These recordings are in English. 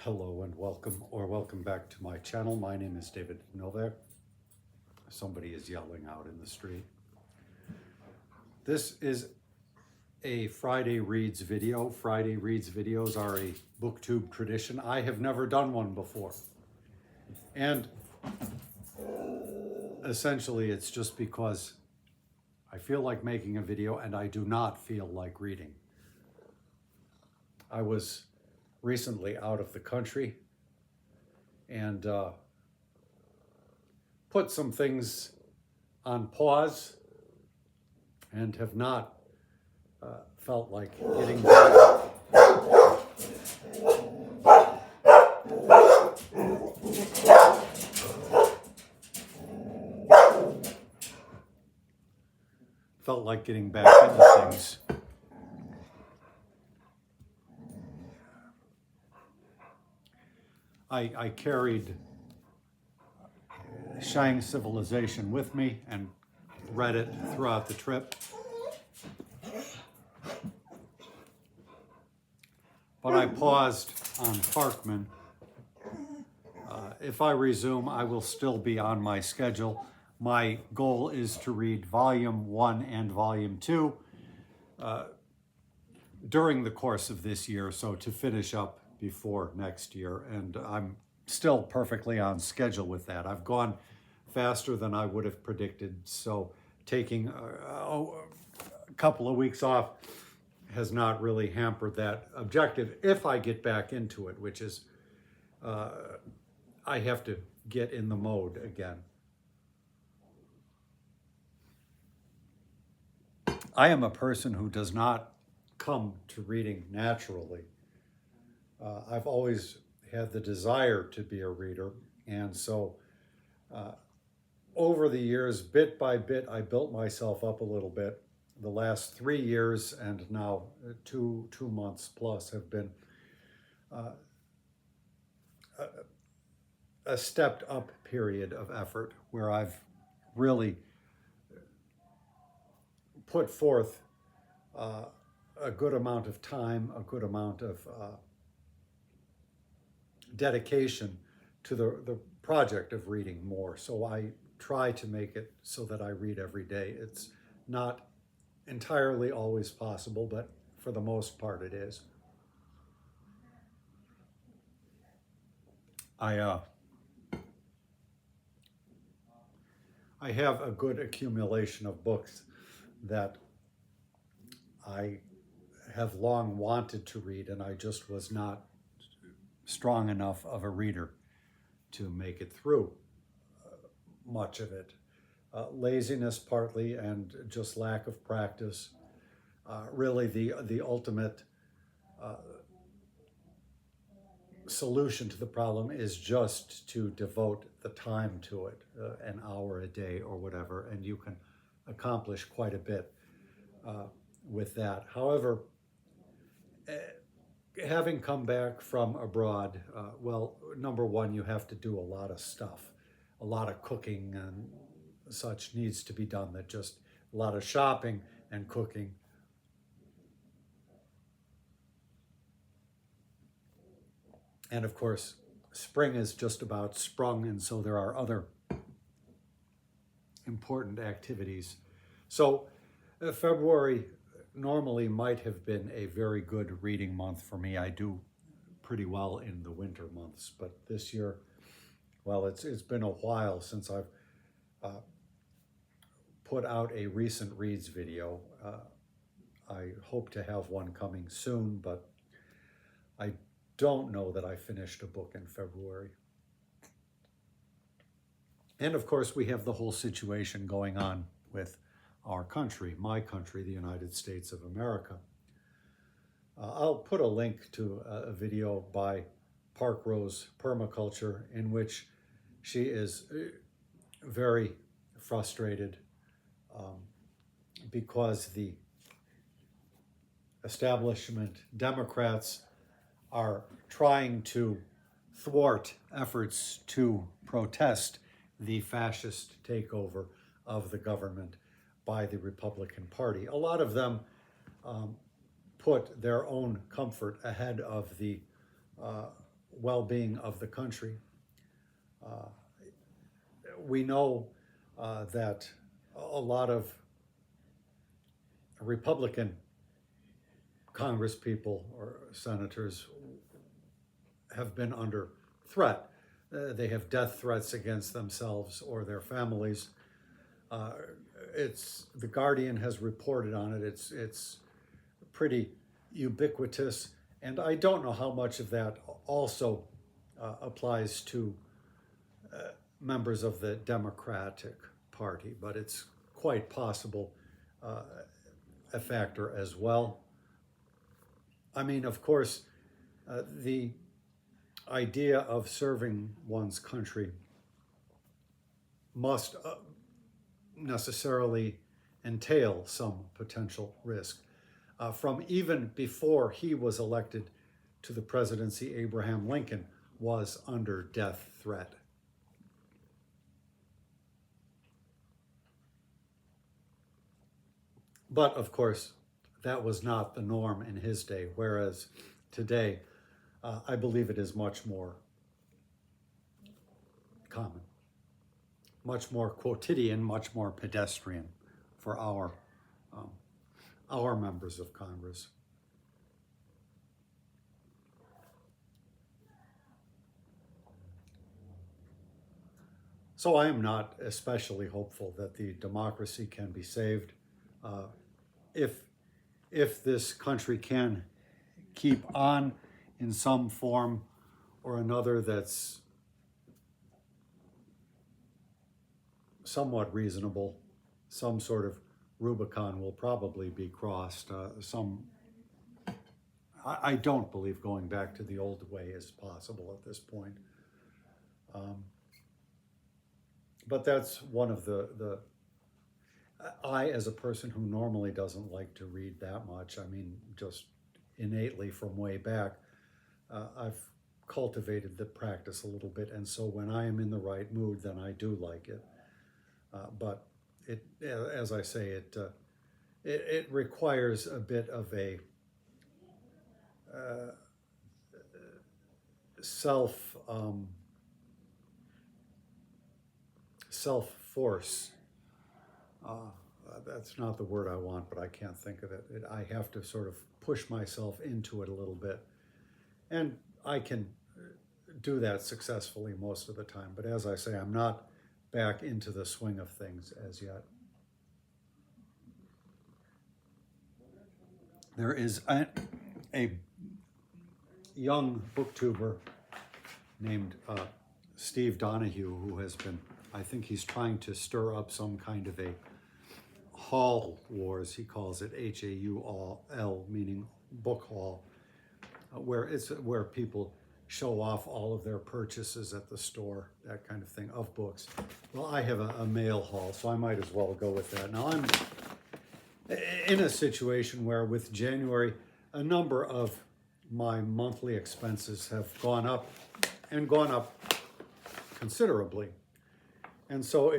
Hello and welcome back to my channel. My name is David Blather. Somebody is yelling out in the street. This is a Friday Reads video. Friday Reads videos are a booktube tradition. I have never done one before. And essentially it's just because I feel like making a video and I do not feel like reading. I was recently out of the country and put some things on pause and have not felt like getting back. Felt like getting back into things. I carried Shang Civilization with me and read it throughout the trip. But I paused on Parkman. If I resume, I will still be on my schedule. My goal is to read Volume 1 and Volume 2 during the course of this year, so to finish up before next year, and I'm still perfectly on schedule with that. I've gone faster than I would have predicted, so taking a couple of weeks off has not really hampered that objective if I get back into it, which is I have to get in the mode again. I am a person who does not come to reading naturally. I've always had the desire to be a reader, and so over the years, bit by bit, I built myself up a little bit. The last 3 years and now two months plus have been a stepped up period of effort where I've really put forth a good amount of time, a good amount of dedication to the project of reading more. So I try to make it so that I read every day. It's not entirely always possible, but for the most part it is. I have a good accumulation of books that I have long wanted to read, and I just was not strong enough of a reader to make it through much of it. Laziness partly, and just lack of practice. Really the ultimate solution to the problem is just to devote the time to it, an hour a day or whatever, and you can accomplish quite a bit with that. However, having come back from abroad, well, number one, you have to do a lot of stuff. A lot of cooking and such needs to be done, that just a lot of shopping and cooking. And of course, spring is just about sprung, and so there are other important activities. So February normally might have been a very good reading month for me. I do pretty well in the winter months, but this year, well, it's been a while since I've put out a recent reads video. I hope to have one coming soon, but I don't know that I finished a book in February. And of course, we have the whole situation going on with our country, my country, the United States of America. I'll put a link to a video by Park Rose Permaculture in which she is very frustrated because the establishment Democrats are trying to thwart efforts to protest the fascist takeover of the government by the Republican Party. A lot of them put their own comfort ahead of the well-being of the country. We know that a lot of Republican Congress people or senators have been under threat. They have death threats against themselves or their families. The Guardian has reported on it. It's pretty ubiquitous, and I don't know how much of that also applies to members of the Democratic Party, but it's quite possible a factor as well. I mean, of course, the idea of serving one's country must necessarily entail some potential risk. From even before he was elected to the presidency, Abraham Lincoln was under death threat. But of course, that was not the norm in his day, whereas today, I believe it is much more common, much more quotidian, much more pedestrian for our members of Congress. So I am not especially hopeful that the democracy can be saved. If this country can keep on in some form or another that's somewhat reasonable, some sort of Rubicon will probably be crossed. I don't believe going back to the old way is possible at this point. But that's one of I, as a person who normally doesn't like to read that much, I mean, just innately from way back, I've cultivated the practice a little bit, and so when I am in the right mood, then I do like it. But it, as I say, it requires a bit of a self-force. That's not the word I want, but I can't think of it. I have to sort of push myself into it a little bit. And I can do that successfully most of the time. But as I say, I'm not back into the swing of things as yet. There is a young booktuber named Steve Donahue who has been, I think he's trying to stir up some kind of a haul wars, he calls it, HAUL, meaning book haul, where people show off all of their purchases at the store, that kind of thing, of books. Well, I have a mail haul, so I might as well go with that. Now, I'm in a situation where with January, a number of my monthly expenses have gone up, and gone up considerably. And so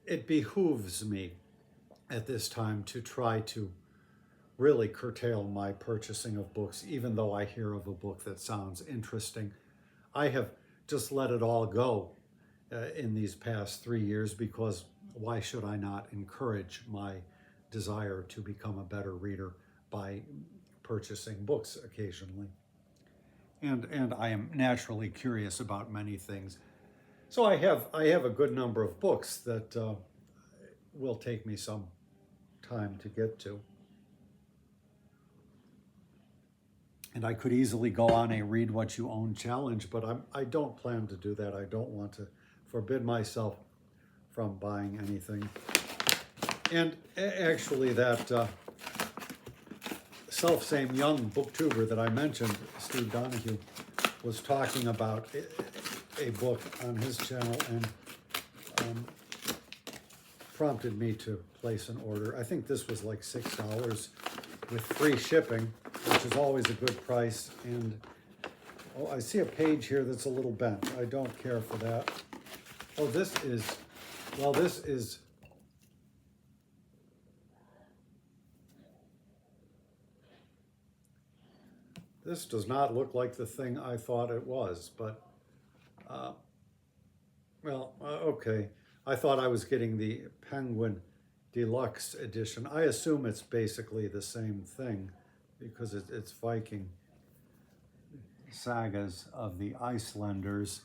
it behooves me at this time to try to really curtail my purchasing of books, even though I hear of a book that sounds interesting. I have just let it all go in these past 3 years, because why should I not encourage my desire to become a better reader by purchasing books occasionally? And I am naturally curious about many things. So I have a good number of books that will take me some time to get to. And I could easily go on a read what you own challenge, but I don't plan to do that. I don't want to forbid myself from buying anything. And actually that self-same young booktuber that I mentioned, Steve Donahue, was talking about a book on his channel and prompted me to place an order. I think this was like $6 with free shipping, which is always a good price. And oh, I see a page here that's a little bent. I don't care for that. Oh, this is this does not look like the thing I thought it was, but, okay. I thought I was getting the Penguin Deluxe edition. I assume it's basically the same thing because it's Viking sagas of the Icelanders.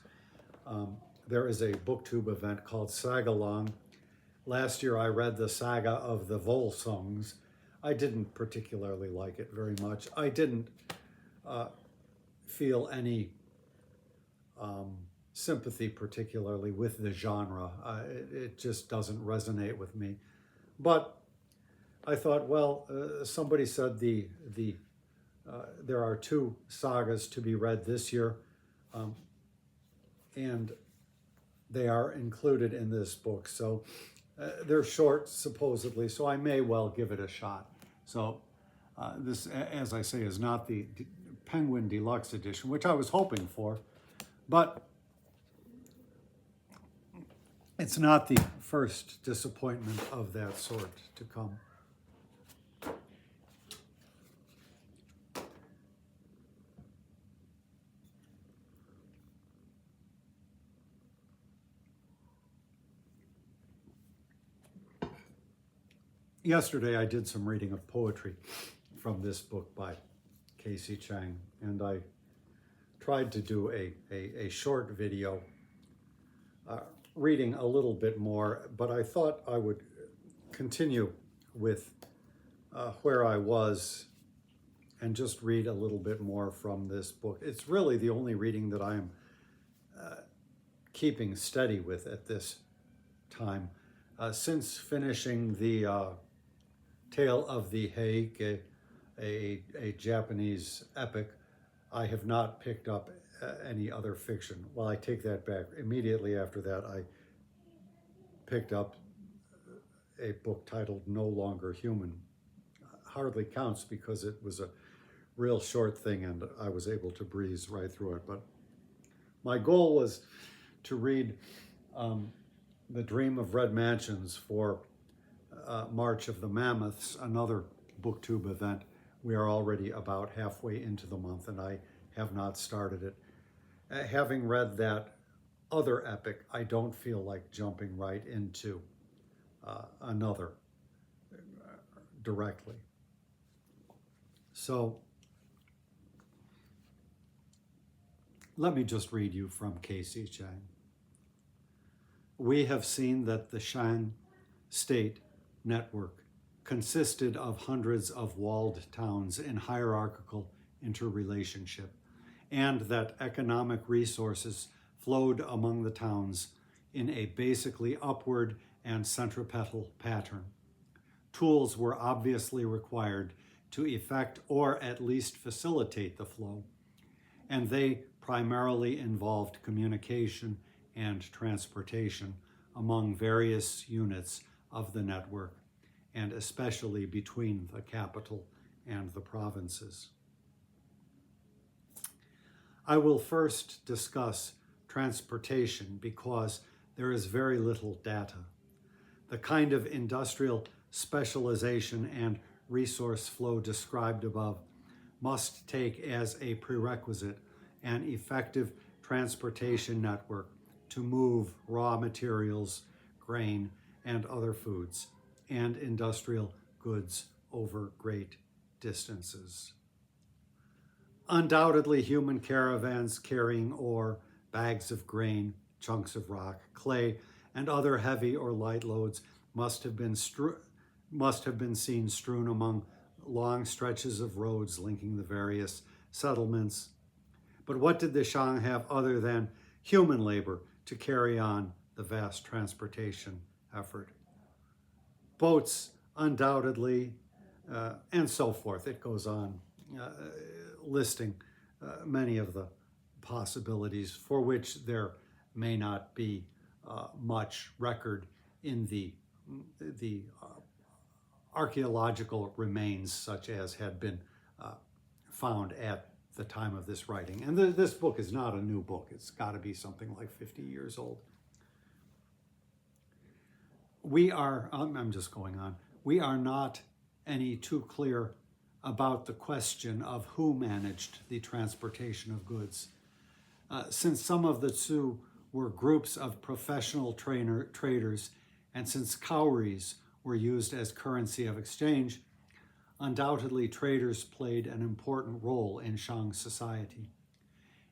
There is a booktube event called Sagalong. Last year I read the saga of the Volsungs. I didn't particularly like it very much. I didn't feel any sympathy particularly with the genre. It just doesn't resonate with me. But I thought, well, somebody said there are 2 sagas to be read this year, and they are included in this book. So they're short, supposedly, so I may well give it a shot. So this, as I say, is not the Penguin Deluxe edition, which I was hoping for, but it's not the first disappointment of that sort to come. Yesterday I did some reading of poetry from this book by Casey Chang, and I tried to do a short video reading a little bit more, but I thought I would continue with where I was and just read a little bit more from this book. It's really the only reading that I am keeping steady with at this time. Since finishing the Tale of the Heike, a Japanese epic, I have not picked up any other fiction. Well, I take that back. Immediately after that, I picked up a book titled No Longer Human. Hardly counts because it was a real short thing and I was able to breeze right through it. But my goal was to read The Dream of Red Mansions for March of the Mammoths, another booktube event. We are already about halfway into the month and I have not started it. Having read that other epic, I don't feel like jumping right into another directly. So let me just read you from Casey Chang. We have seen that the Shang state network consisted of hundreds of walled towns in hierarchical interrelationship, and that economic resources flowed among the towns in a basically upward and centripetal pattern. Tools were obviously required to effect or at least facilitate the flow, and they primarily involved communication and transportation among various units of the network, and especially between the capital and the provinces. I will first discuss transportation because there is very little data. The kind of industrial specialization and resource flow described above must take as a prerequisite an effective transportation network to move raw materials, grain, and other foods, and industrial goods over great distances. Undoubtedly, human caravans carrying ore, bags of grain, chunks of rock, clay, and other heavy or light loads must have been seen strewn among long stretches of roads linking the various settlements. But what did the Shang have other than human labor to carry on the vast transportation effort? Boats, undoubtedly, and so forth. It goes on, listing many of the possibilities for which there may not be much record in the archaeological remains such as had been found at the time of this writing. And this book is not a new book. It's got to be something like 50 years old. We are, I'm just going on, we are not any too clear about the question of who managed the transportation of goods. Since some of the Sioux were groups of professional traders, and since cowries were used as currency of exchange, undoubtedly traders played an important role in Shang society.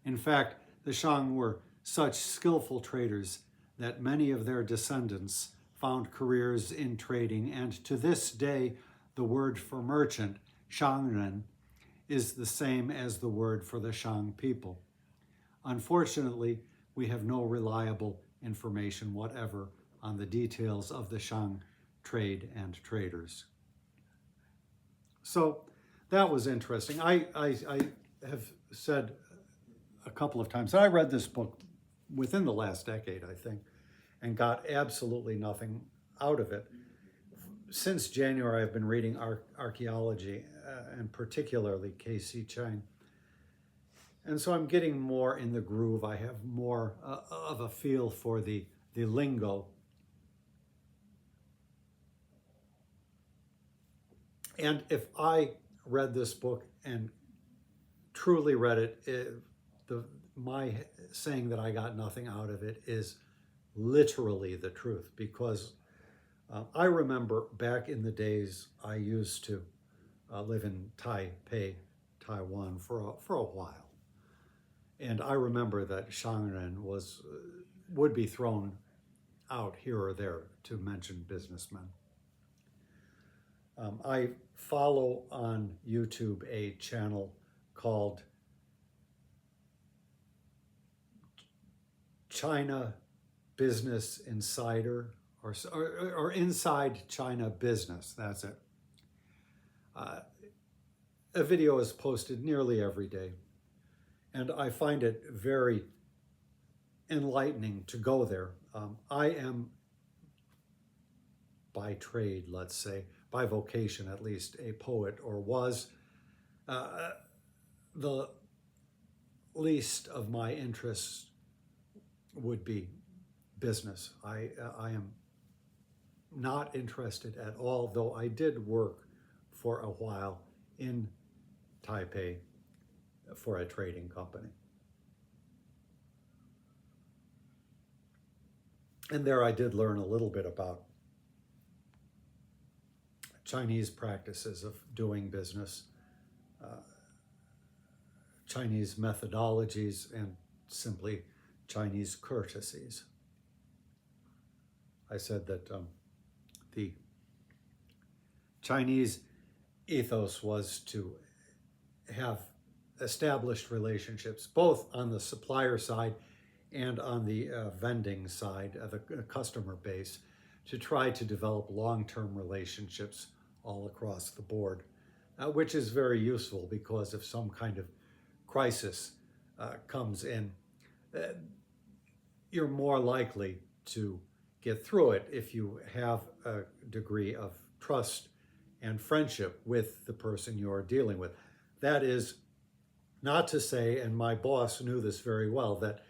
In fact, the Shang were such skillful traders that many of their descendants found careers in trading, and to this day, the word for merchant, Shangren, is the same as the word for the Shang people. Unfortunately, we have no reliable information whatever on the details of the Shang trade and traders. So that was interesting. I have said a couple of times that I read this book within the last decade, I think, and got absolutely nothing out of it. Since January, I've been reading archaeology, and particularly K.C. Chang. And so I'm getting more in the groove. I have more of a feel for the lingo. And if I read this book and truly read it, my saying that I got nothing out of it is literally the truth, because I remember back in the days I used to live in Taipei, Taiwan for a while. And I remember that Shangren would be thrown out here or there, to mention businessmen. I follow on YouTube a channel called China Business Insider, or Inside China Business, that's it. A video is posted nearly every day, and I find it very enlightening to go there. I am, by trade, let's say, by vocation at least, a poet, or was. The least of my interests would be business. I am not interested at all, though I did work for a while in Taipei for a trading company. And there I did learn a little bit about Chinese practices of doing business, Chinese methodologies, and simply Chinese courtesies. I said that the Chinese ethos was to have established relationships, both on the supplier side and on the vending side of the customer base, to try to develop long-term relationships all across the board, which is very useful, because if some kind of crisis comes in, you're more likely to get through it if you have a degree of trust and friendship with the person you're dealing with. That is not to say, and my boss knew this very well, that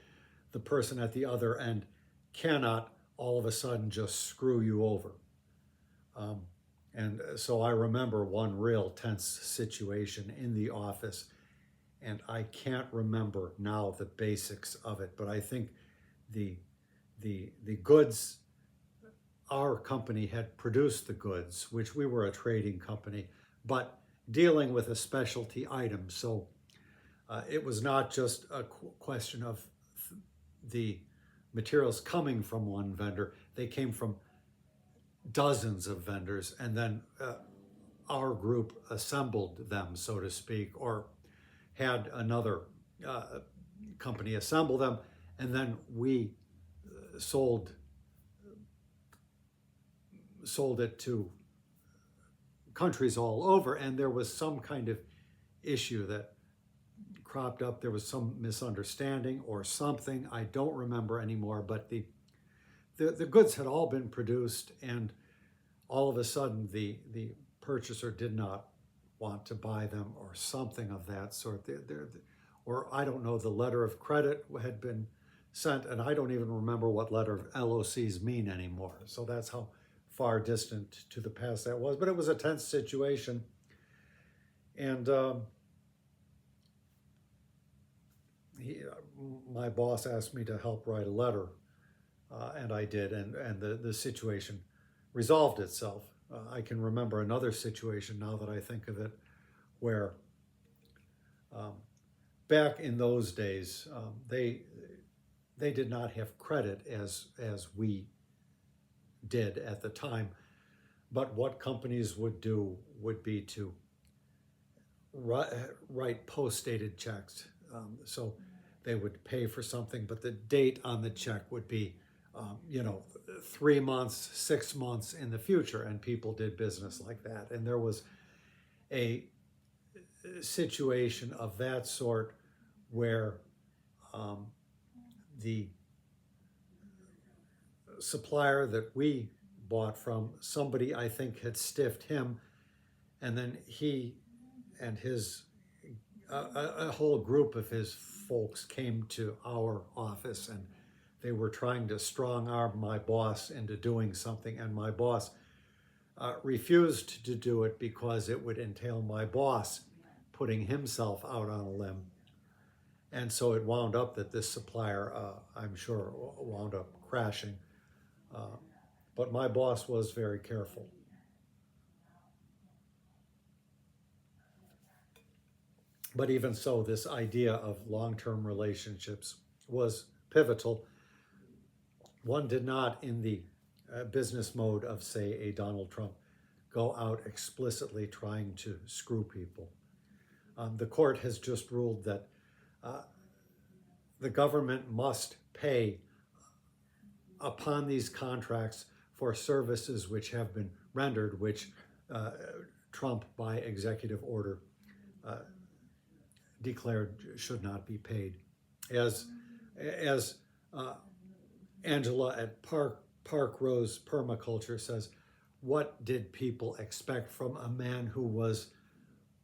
the person at the other end cannot all of a sudden just screw you over. And so I remember one real tense situation in the office, and I can't remember now the basics of it, but I think the goods, our company had produced the goods, which we were a trading company, but dealing with a specialty item. So it was not just a question of the materials coming from one vendor. They came from dozens of vendors, and then our group assembled them, so to speak, or had another company assemble them, and then we sold it to countries all over. And there was some kind of issue that cropped up. There was some misunderstanding or something. I don't remember anymore, but the goods had all been produced, and all of a sudden the purchaser did not want to buy them, or something of that sort. Or I don't know, the letter of credit had been sent, and I don't even remember what letter of LOCs mean anymore. So that's how far distant to the past that was. But it was a tense situation. And he, my boss asked me to help write a letter, and I did, and the situation resolved itself. I can remember another situation now that I think of it, where um, back in those days, they did not have credit as we did at the time. But what companies would do would be to write post-dated checks. So they would pay for something, but the date on the check would be, 3 months, 6 months in the future, and people did business like that. And there was a situation of that sort where the supplier that we bought from, somebody I think had stiffed him, and then he and a whole group of his folks came to our office, and they were trying to strong arm my boss into doing something, and my boss refused to do it because it would entail my boss putting himself out on a limb. And so it wound up that this supplier, I'm sure, wound up crashing. But my boss was very careful. But even so, this idea of long-term relationships was pivotal. One did not, in the business mode of, say, a Donald Trump, go out explicitly trying to screw people. The court has just ruled that the government must pay upon these contracts for services which have been rendered, which Trump, by executive order, declared should not be paid. As Angela at Park Rose Permaculture says, what did people expect from a man who was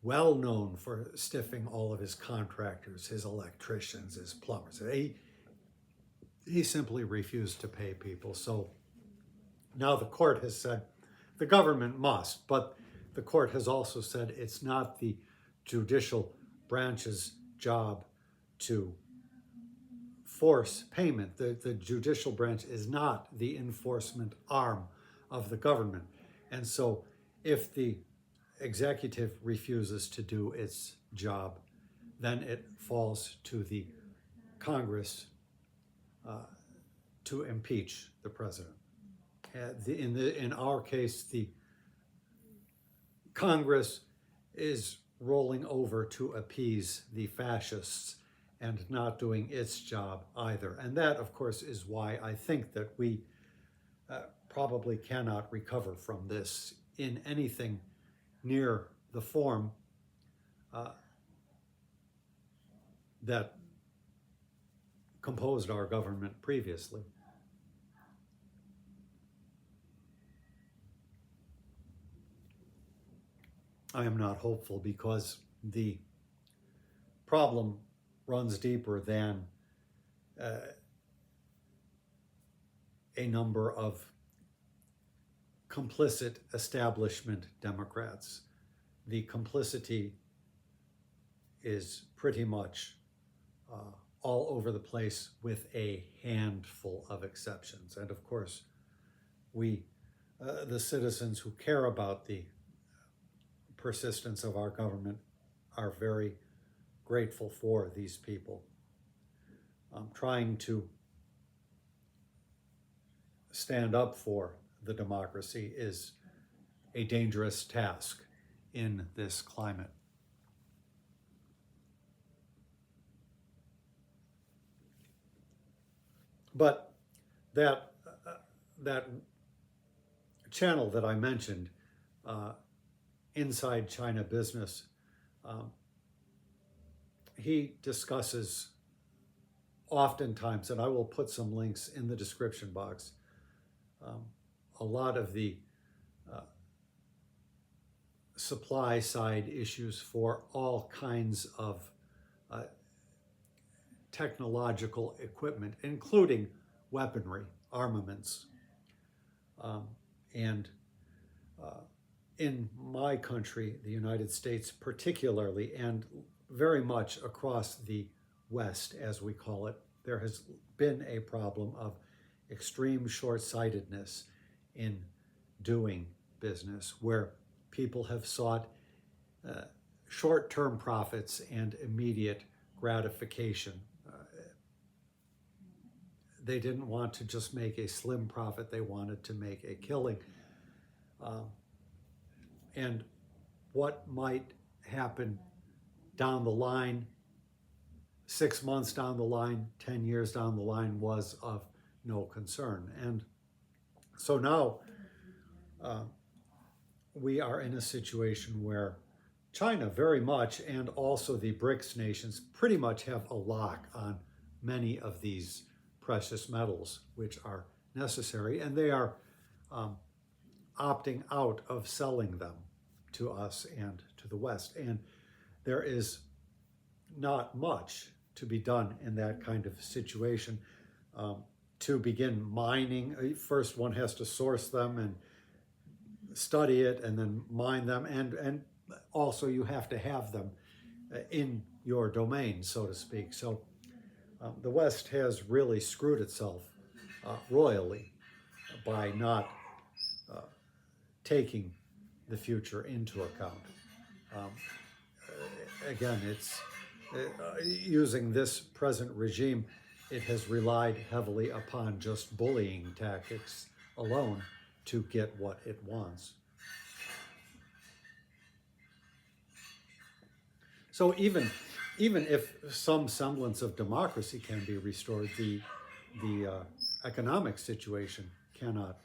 well known for stiffing all of his contractors, his electricians, his plumbers? He simply refused to pay people. So now the court has said the government must, but the court has also said it's not the judicial branch's job to force payment. The judicial branch is not the enforcement arm of the government. And so if the executive refuses to do its job, then it falls to the Congress to impeach the president. In our case, the Congress is rolling over to appease the fascists and not doing its job either. And that, of course, is why I think that we probably cannot recover from this in anything near the form that composed our government previously. I am not hopeful because the problem runs deeper than a number of complicit establishment Democrats. The complicity is pretty much all over the place, with a handful of exceptions. And of course, we, the citizens who care about the persistence of our government, are very grateful for these people. Trying to stand up for the democracy is a dangerous task in this climate. But that channel that I mentioned, Inside China Business, he discusses oftentimes, and I will put some links in the description box, a lot of the supply side issues for all kinds of technological equipment, including weaponry, armaments. And in my country, the United States particularly, and very much across the West, as we call it, there has been a problem of extreme short-sightedness in doing business, where people have sought short-term profits and immediate gratification. They didn't want to just make a slim profit, they wanted to make a killing. And what might happen down the line, 6 months down the line, 10 years down the line, was of no concern. And so now we are in a situation where China very much, and also the BRICS nations, pretty much have a lock on many of these precious metals which are necessary, and they are opting out of selling them to us and to the West. And there is not much to be done in that kind of situation. To begin mining, first one has to source them and study it and then mine them, and also you have to have them in your domain, so to speak. So the West has really screwed itself royally by not taking the future into account. Again, it's using this present regime, it has relied heavily upon just bullying tactics alone to get what it wants. So even if some semblance of democracy can be restored, the economic situation cannot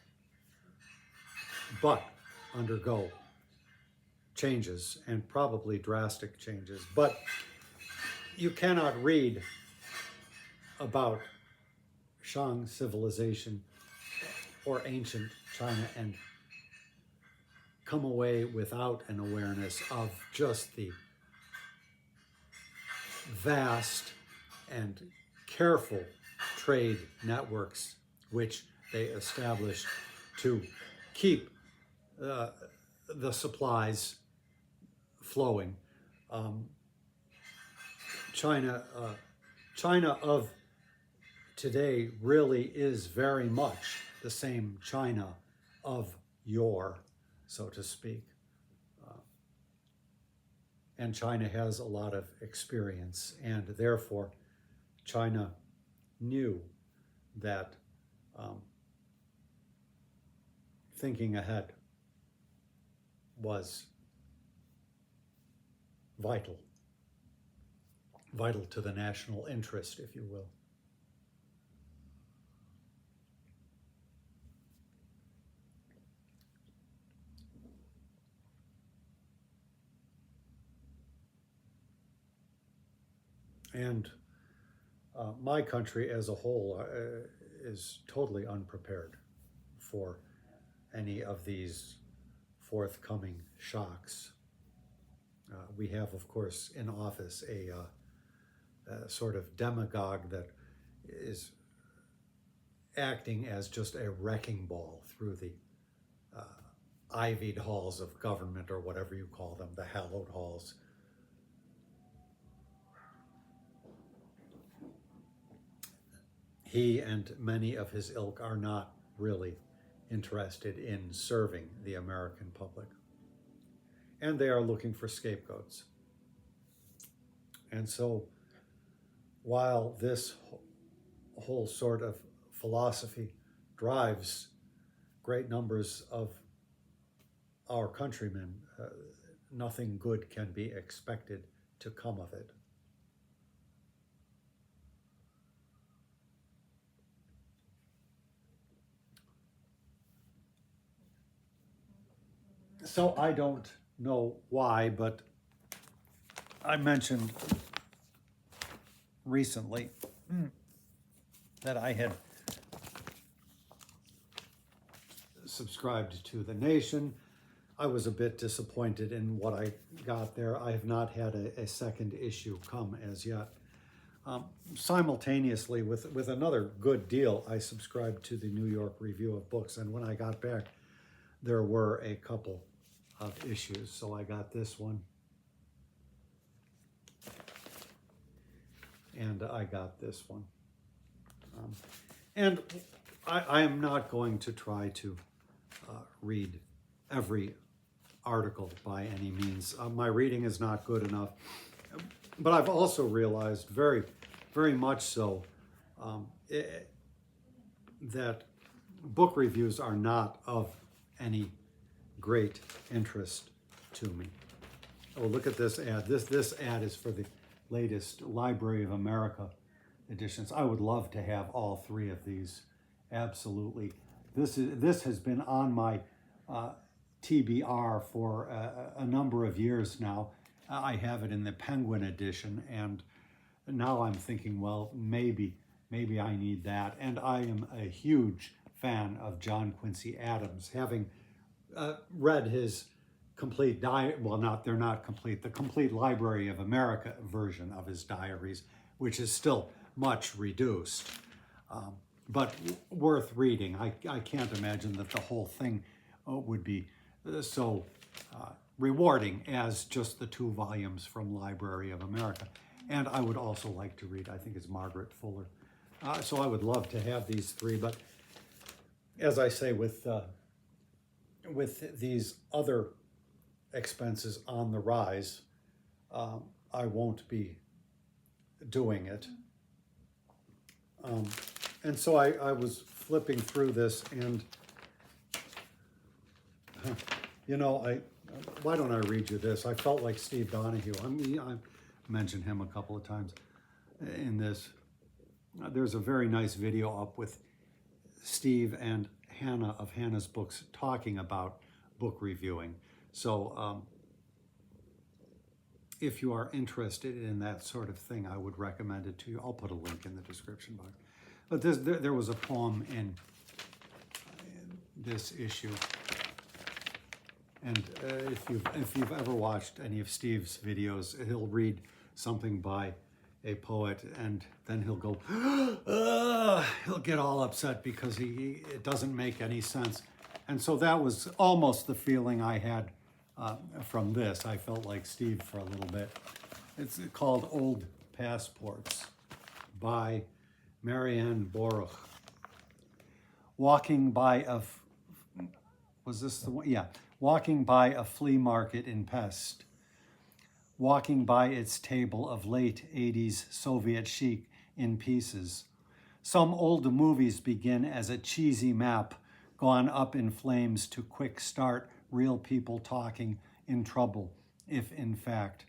but undergo changes, and probably drastic changes. But you cannot read about Shang civilization or ancient China and come away without an awareness of just the vast and careful trade networks which they established to keep the supplies flowing. China of today really is very much the same China of yore, so to speak. And China has a lot of experience, and therefore China knew that thinking ahead was vital to the national interest, if you will. And my country as a whole is totally unprepared for any of these forthcoming shocks. We have, of course, in office a sort of demagogue that is acting as just a wrecking ball through the ivied halls of government, or whatever you call them, the hallowed halls. He and many of his ilk are not really interested in serving the American public. And they are looking for scapegoats. And so while this whole sort of philosophy drives great numbers of our countrymen, nothing good can be expected to come of it. So I don't know why, but I mentioned recently that I had subscribed to The Nation. I was a bit disappointed in what I got there. I have not had a second issue come as yet. Simultaneously with another good deal, I subscribed to the New York Review of Books, and when I got back, there were a couple of issues. So I got this one. And I got this one. And I am not going to try to read every article by any means. My reading is not good enough. But I've also realized very, very much so that book reviews are not of any great interest to me. Oh, look at this ad. This ad is for the latest Library of America editions. I would love to have all three of these. Absolutely. This has been on my TBR for a number of years now. I have it in the Penguin edition, and now I'm thinking, well, maybe I need that. And I am a huge fan of John Quincy Adams, having read his complete they're not complete, the complete Library of America version of his diaries, which is still much reduced, but worth reading. I can't imagine that the whole thing would be so rewarding as just the 2 volumes from Library of America. And I would also like to read, I think it's Margaret Fuller. So I would love to have these 3, but as I say, with these other expenses on the rise, I won't be doing it. And so I was flipping through this, and you know, why don't I read you this? I felt like Steve Donahue. I mentioned him a couple of times in this. There's a very nice video up with Steve and Hannah of Hannah's Books talking about book reviewing. So if you are interested in that sort of thing, I would recommend it to you. I'll put a link in the description box. But there was a poem in this issue. And if you've ever watched any of Steve's videos, he'll read something by a poet, and then he'll go, he'll get all upset because it doesn't make any sense. And so that was almost the feeling I had from this. I felt like Steve for a little bit. It's called Old Passports by Marianne Boruch. Walking by was this the one? Yeah. Walking by a flea market in Pest. Walking by its table of late 80s Soviet chic in pieces. Some old movies begin as a cheesy map gone up in flames to quick start real people talking in trouble, if in fact.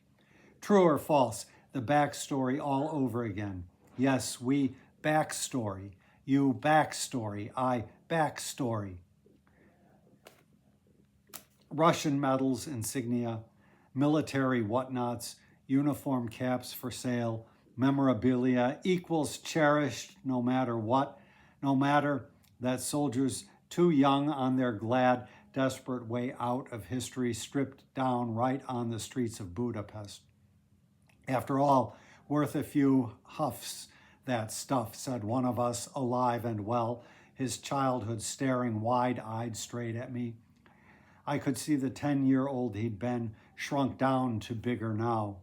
True or false, the backstory all over again. Yes, we backstory. You backstory. I backstory. Russian medals, insignia, military whatnots, uniform caps for sale, memorabilia equals cherished no matter what, no matter that soldiers too young on their glad, desperate way out of history stripped down right on the streets of Budapest. After all, worth a few huffs, that stuff, said one of us, alive and well, his childhood staring wide-eyed straight at me. I could see the 10-year-old he'd been, shrunk down to bigger now.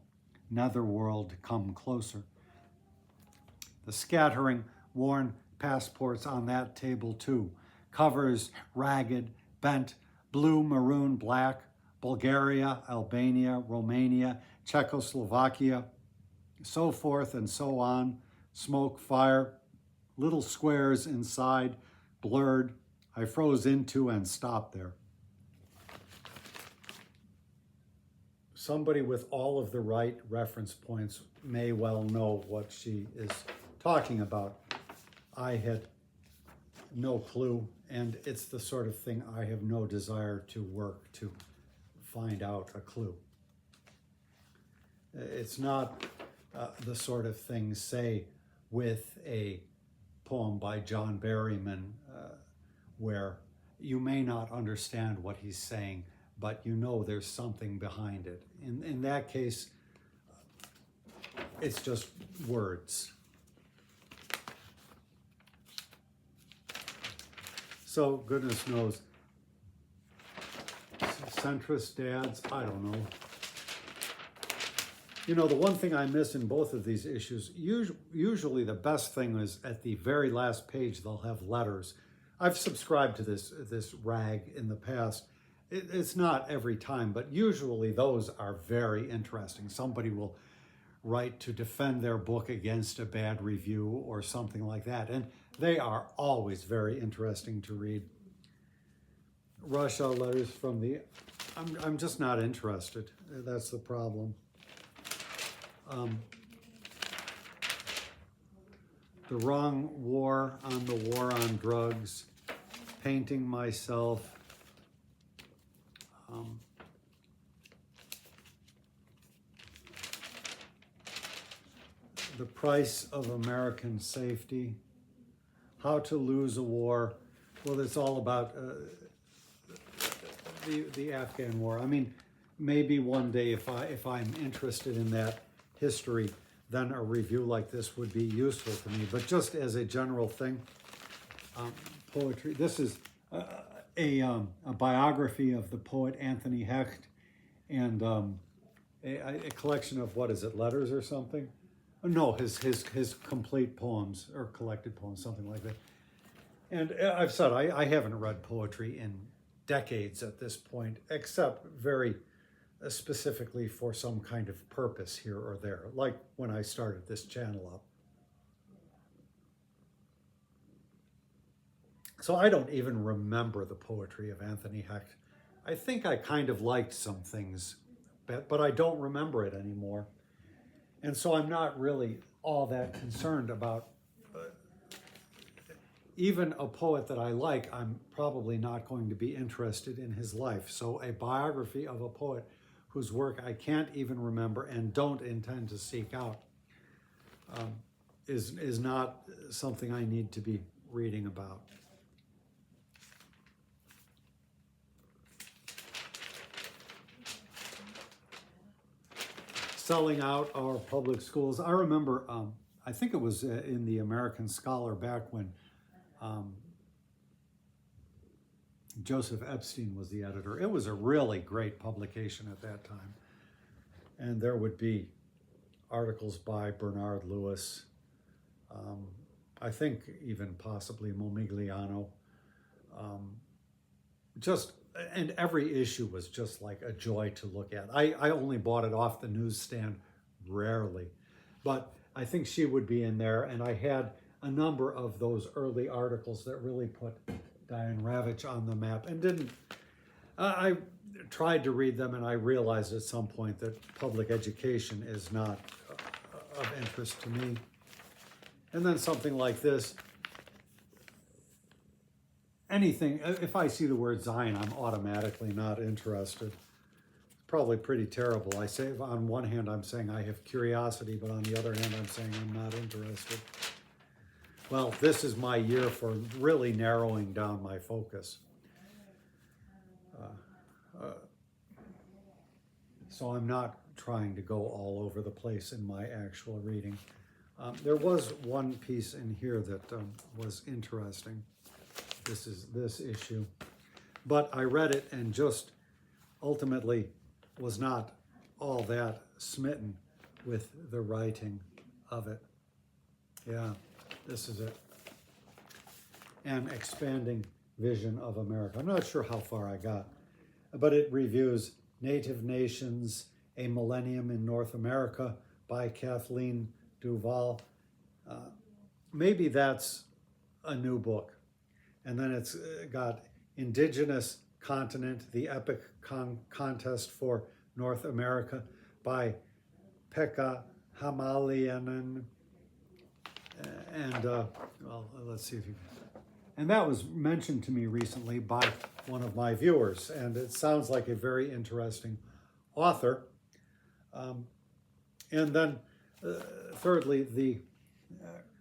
Netherworld come closer. The scattering, worn passports on that table too. Covers ragged, bent, blue, maroon, black, Bulgaria, Albania, Romania, Czechoslovakia, so forth and so on. Smoke, fire, little squares inside, blurred. I froze into and stopped there. Somebody with all of the right reference points may well know what she is talking about. I had no clue, and it's the sort of thing I have no desire to work to find out a clue. It's not the sort of thing, say, with a poem by John Berryman, where you may not understand what he's saying, but you know there's something behind it. In that case, it's just words. So goodness knows, centrist dads, I don't know. You know, the one thing I miss in both of these issues, usually the best thing is at the very last page, they'll have letters. I've subscribed to this rag in the past. It's not every time, but usually those are very interesting. Somebody will write to defend their book against a bad review or something like that. And they are always very interesting to read. Russia letters from the, I'm just not interested. That's the problem. The Wrong War on the War on Drugs, Painting Myself, The Price of American Safety, How to Lose a War. Well, it's all about the Afghan war. I mean, maybe one day if I'm interested in that history, then a review like this would be useful to me. But just as a general thing, poetry. This is a biography of the poet Anthony Hecht, and a collection of, what is it, letters or something? No, his complete poems or collected poems, something like that. And I've said I haven't read poetry in decades at this point, except very specifically for some kind of purpose here or there, like when I started this channel up. So I don't even remember the poetry of Anthony Hecht. I think I kind of liked some things, but I don't remember it anymore. And so I'm not really all that concerned about, even a poet that I like, I'm probably not going to be interested in his life. So a biography of a poet whose work I can't even remember and don't intend to seek out is not something I need to be reading about. Selling out our public schools. I remember, I think it was in the American Scholar back when Joseph Epstein was the editor. It was a really great publication at that time. And there would be articles by Bernard Lewis, I think even possibly Momigliano. And every issue was just like a joy to look at. I only bought it off the newsstand rarely, but I think she would be in there. And I had a number of those early articles that really put Diane Ravitch on the map, and didn't. I tried to read them, and I realized at some point that public education is not of interest to me. And then something like this. Anything, if I see the word Zion, I'm automatically not interested. It's probably pretty terrible. I say, on one hand, I'm saying I have curiosity, but on the other hand, I'm saying I'm not interested. Well, this is my year for really narrowing down my focus. So I'm not trying to go all over the place in my actual reading. There was one piece in here that was interesting. This is this issue. But I read it and just ultimately was not all that smitten with the writing of it. Yeah, this is it. An Expanding Vision of America. I'm not sure how far I got, but it reviews Native Nations, A Millennium in North America by Kathleen Duval. Maybe that's a new book. And then it's got Indigenous Continent, the Epic Contest for North America by Pekka Hamalianen. And, well, let's see if you can. And that was mentioned to me recently by one of my viewers. And it sounds like a very interesting author. And then, thirdly, the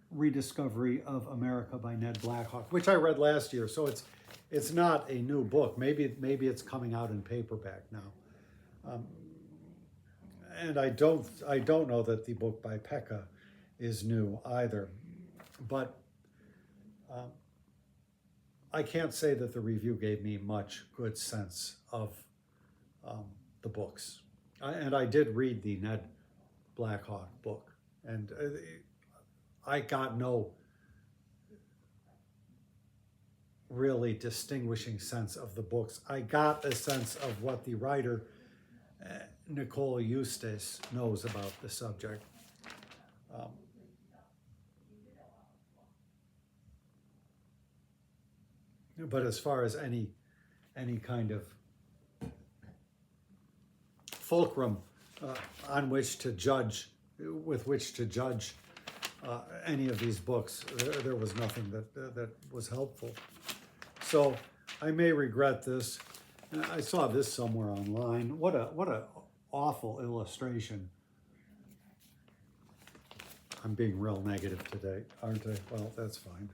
Rediscovery of America by Ned Blackhawk, which I read last year, so it's not a new book. Maybe it's coming out in paperback now. And I don't know that the book by Pekka is new either. But I can't say that the review gave me much good sense of the books. And I did read the Ned Blackhawk book, and I got no really distinguishing sense of the books. I got a sense of what the writer, Nicole Eustace, knows about the subject. But as far as any kind of fulcrum on which to judge, with which to judge any of these books, there was nothing that was helpful. So I may regret this. I saw this somewhere online. What a awful illustration. I'm being real negative today, aren't I? Well, that's fine.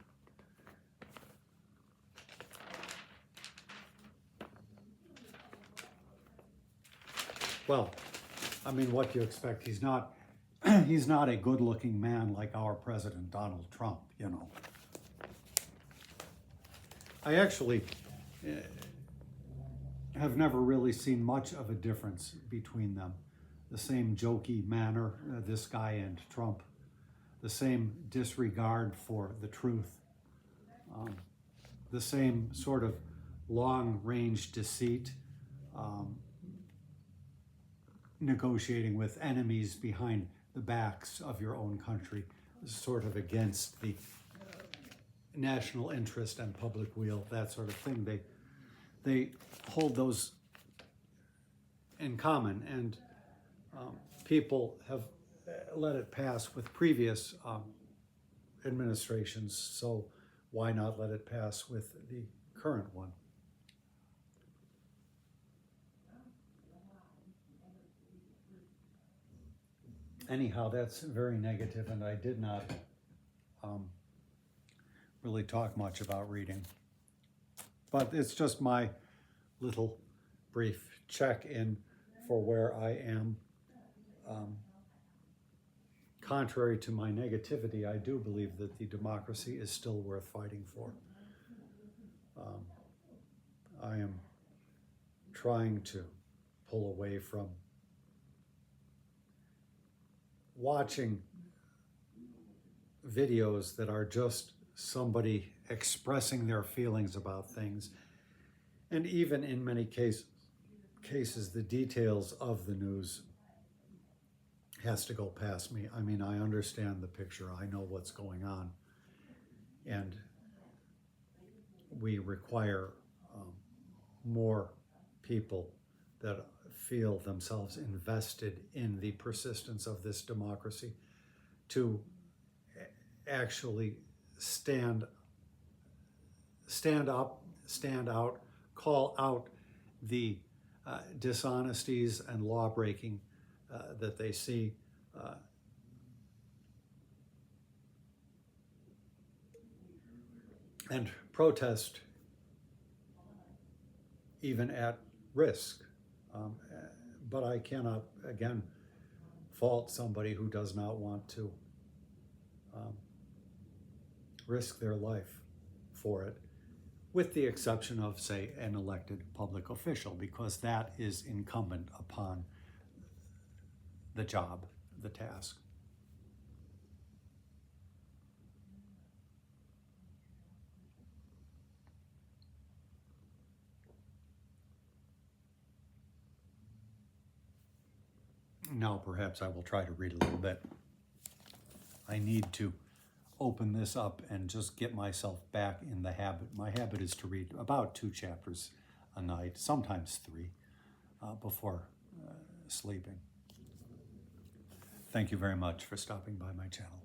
Well, I mean, what do you expect? He's not a good-looking man like our President Donald Trump, you know. I actually have never really seen much of a difference between them. The same jokey manner, this guy and Trump. The same disregard for the truth. The same sort of long-range deceit. Negotiating with enemies behind the backs of your own country, sort of against the national interest and public weal, that sort of thing. They hold those in common, and people have let it pass with previous administrations, so why not let it pass with the current one? Anyhow, that's very negative, and I did not really talk much about reading. But it's just my little brief check-in for where I am. Contrary to my negativity, I do believe that the democracy is still worth fighting for. I am trying to pull away from watching videos that are just somebody expressing their feelings about things. And even in many cases, the details of the news has to go past me. I mean, I understand the picture. I know what's going on. And we require more people that feel themselves invested in the persistence of this democracy to actually stand out, call out the dishonesties and law-breaking that they see, and protest even at risk. But I cannot, again, fault somebody who does not want to risk their life for it, with the exception of, say, an elected public official, because that is incumbent upon the job, the task. Now perhaps I will try to read a little bit. I need to open this up and just get myself back in the habit. My habit is to read about 2 chapters a night, sometimes 3, before sleeping. Thank you very much for stopping by my channel.